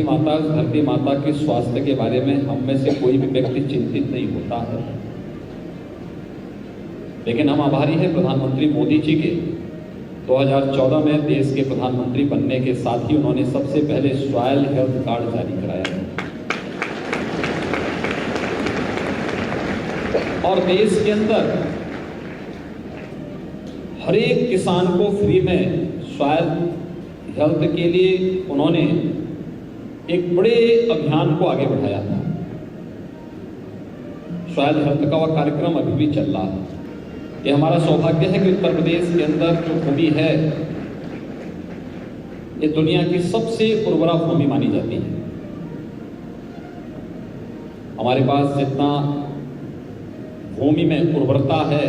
धरती माता के स्वास्थ्य के बारे में हम में से कोई भी व्यक्ति चिंतित नहीं होता है, लेकिन हम आभारी हैं प्रधानमंत्री मोदी जी के। 2014 में देश के प्रधानमंत्री बनने के साथ ही उन्होंने सबसे पहले सॉइल हेल्थ कार्ड जारी कराया है और देश के अंदर हर एक किसान को फ्री में सॉइल हेल्थ के लिए उन्होंने एक बड़े अभियान को आगे बढ़ाया था। सॉइल हेल्थ का वह कार्यक्रम अभी भी चल रहा है। ये हमारा सौभाग्य है कि उत्तर प्रदेश के अंदर जो भूमि है ये दुनिया की सबसे उर्वरा भूमि मानी जाती है। हमारे पास जितना भूमि में उर्वरता है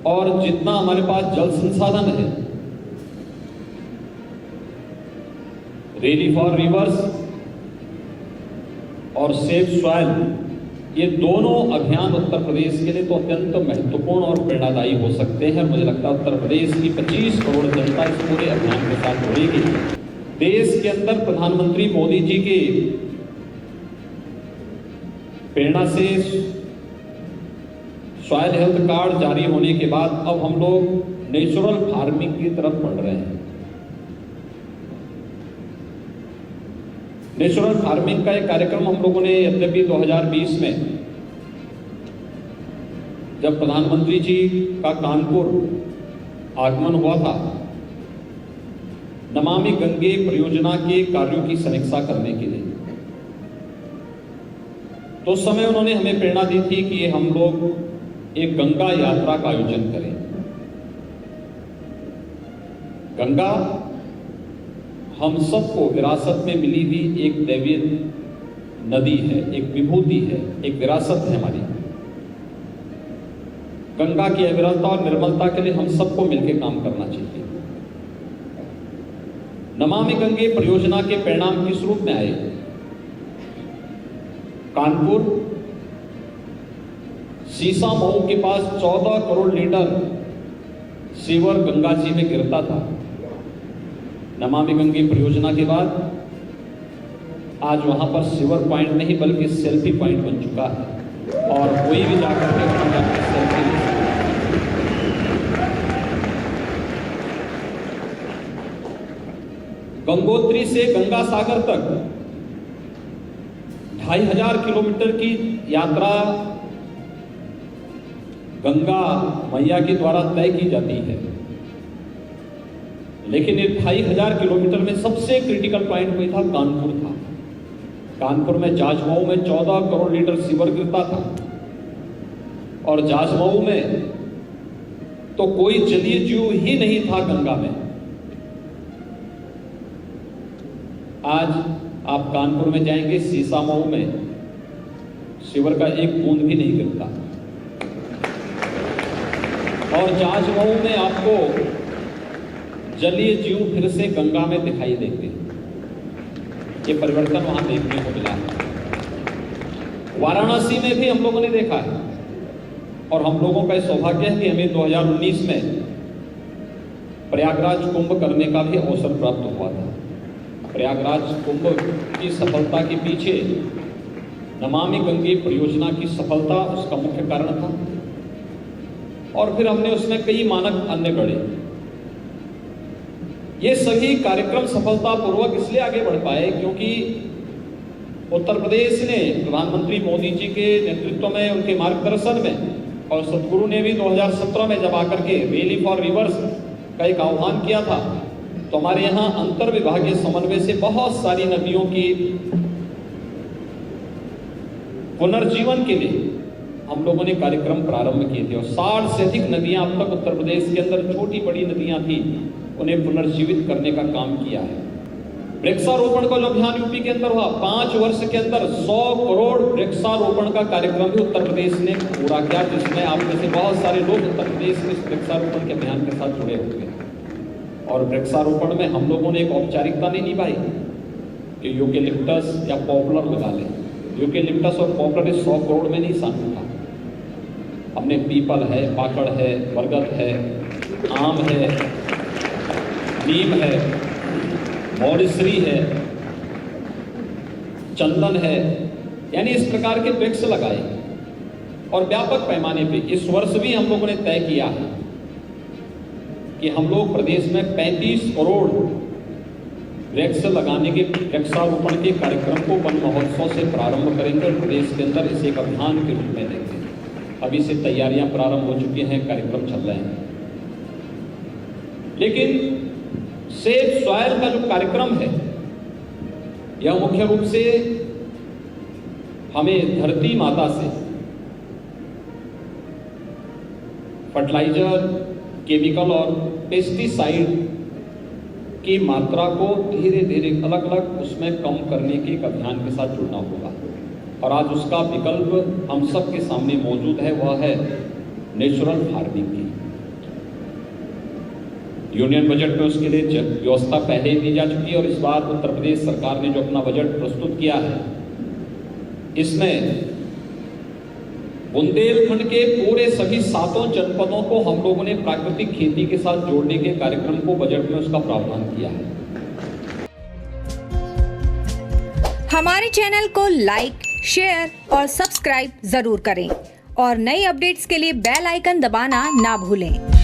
और जितना हमारे पास जल संसाधन है, रेली फॉर रिवर्स और सेव सॉइल, ये दोनों अभियान उत्तर प्रदेश के लिए तो अत्यंत महत्वपूर्ण और प्रेरणादायी हो सकते हैं। मुझे लगता है उत्तर प्रदेश की 25 करोड़ जनता इस पूरे अभियान के साथ जुड़ेगी। देश के अंदर प्रधानमंत्री मोदी जी के प्रेरणा से सॉइल हेल्थ कार्ड जारी होने के बाद अब हम लोग नेचुरल फार्मिंग की तरफ बढ़ रहे हैं। नेचुरल फार्मिंग का एक कार्यक्रम हम लोगों ने यद्यपि 2020 में जब प्रधानमंत्री जी का कानपुर आगमन हुआ था, नमामि गंगे परियोजना के कार्यों की समीक्षा करने के लिए, तो उस समय उन्होंने हमें प्रेरणा दी थी कि हम लोग एक गंगा यात्रा का आयोजन करें। गंगा हम सबको विरासत में मिली हुई एक दैवीय नदी है, एक विभूति है, एक विरासत है हमारी। गंगा की अविरलता और निर्मलता के लिए हम सबको मिलकर काम करना चाहिए। नमामि गंगे परियोजना के परिणाम किस रूप में आए? कानपुर सीसा मऊ के पास 14 करोड़ लीटर सीवर गंगा जी में गिरता था। नमामि गंगे परियोजना के बाद आज वहां पर सीवर पॉइंट नहीं बल्कि सेल्फी पॉइंट बन चुका है और कोई भी जाकर के वहां जाकर सेल्फी ले सकता है। गंगोत्री से गंगा सागर तक 2500 किलोमीटर की यात्रा गंगा मैया के द्वारा तय की जाती है, लेकिन ये 2500 किलोमीटर में सबसे क्रिटिकल पॉइंट कोई था? कानपुर था। कानपुर में जाजमऊ में 14 करोड़ लीटर सीवर गिरता था और जाजमऊ में तो कोई जलीय जीव ही नहीं था गंगा में। आज आप कानपुर में जाएंगे, सीसामऊ में सीवर का एक बूंद भी नहीं गिरता और जाजमऊ में आपको जलीय जीव फिर से गंगा में दिखाई देते हैं। ये परिवर्तन वहां देखने को मिला है। वाराणसी में भी हम लोगों ने देखा है और हम लोगों का सौभाग्य है कि हमें 2019 में प्रयागराज कुंभ करने का भी अवसर प्राप्त हुआ था। प्रयागराज कुंभ की सफलता के पीछे नमामि गंगे परियोजना की सफलता उसका मुख्य कारण था और फिर हमने उसमें कई मानक अन्य गढ़े। ये सभी कार्यक्रम सफलतापूर्वक इसलिए आगे बढ़ पाए क्योंकि उत्तर प्रदेश ने प्रधानमंत्री मोदी जी के नेतृत्व में, उनके मार्गदर्शन में, और सदगुरु ने भी 2017 में जब आकर के रेली फॉर रिवर्स का एक आह्वान किया था, तो हमारे यहाँ अंतर विभागीय समन्वय से बहुत सारी नदियों की पुनर्जीवन के लिए हम लोगों ने कार्यक्रम प्रारंभ किए थे और 60 से अधिक नदियां अब तक उत्तर प्रदेश के अंदर छोटी बड़ी नदियां थी, उन्हें पुनर्जीवित करने का काम किया है। वृक्षारोपण का जो अभियान यूपी के अंदर हुआ, 5 वर्ष के अंदर 100 करोड़ वृक्षारोपण का कार्यक्रम भी उत्तर प्रदेश ने पूरा किया, जिसमें आप में से बहुत सारे लोग उत्तर प्रदेश के वृक्षारोपण के अभियान के साथ जुड़े होंगे। और वृक्षारोपण में हम लोगों ने एक औपचारिकता नहीं निभाई कि यूकेलिप्टस या पॉपुलर लगा लें। यूकेलिप्टस और पॉपुलर 100 करोड़ में नहीं शामिल था। हमने पीपल है, पाकड़ है, बरगद है, आम है, नीम है, मॉरिसरी है, चंदन है, यानी इस प्रकार के वृक्ष लगाए और व्यापक पैमाने पे इस वर्ष भी हम लोगों ने तय किया है कि हम लोग प्रदेश में 35 करोड़ वृक्ष लगाने के वृक्षारोपण के कार्यक्रम को वन महोत्सव से प्रारंभ करेंगे और प्रदेश के अंदर इसे एक अभियान के रूप में लेंगे। अभी से तैयारियां प्रारंभ हो चुकी हैं, कार्यक्रम चल रहे हैं। लेकिन सेव सॉइल का जो कार्यक्रम है यह मुख्य रूप से हमें धरती माता से फर्टिलाइजर, केमिकल और पेस्टिसाइड की मात्रा को धीरे धीरे अलग अलग उसमें कम करने के एक अभियान के साथ जुड़ना होगा। और आज उसका विकल्प हम सब के सामने मौजूद है, वह है नेचुरल फार्मिंग की। यूनियन बजट में उसके लिए व्यवस्था पहले ही दी जा चुकी है और इस बार उत्तर प्रदेश सरकार ने जो अपना बजट प्रस्तुत किया है, इसमें बुंदेलखंड के पूरे सभी 7 जनपदों को हम लोगों ने प्राकृतिक खेती के साथ जोड़ने के कार्यक्रम को बजट में उसका प्रावधान किया है। हमारे चैनल को लाइक, शेयर और सब्सक्राइब जरूर करें और नई अपडेट्स के लिए बेल आइकन दबाना ना भूलें।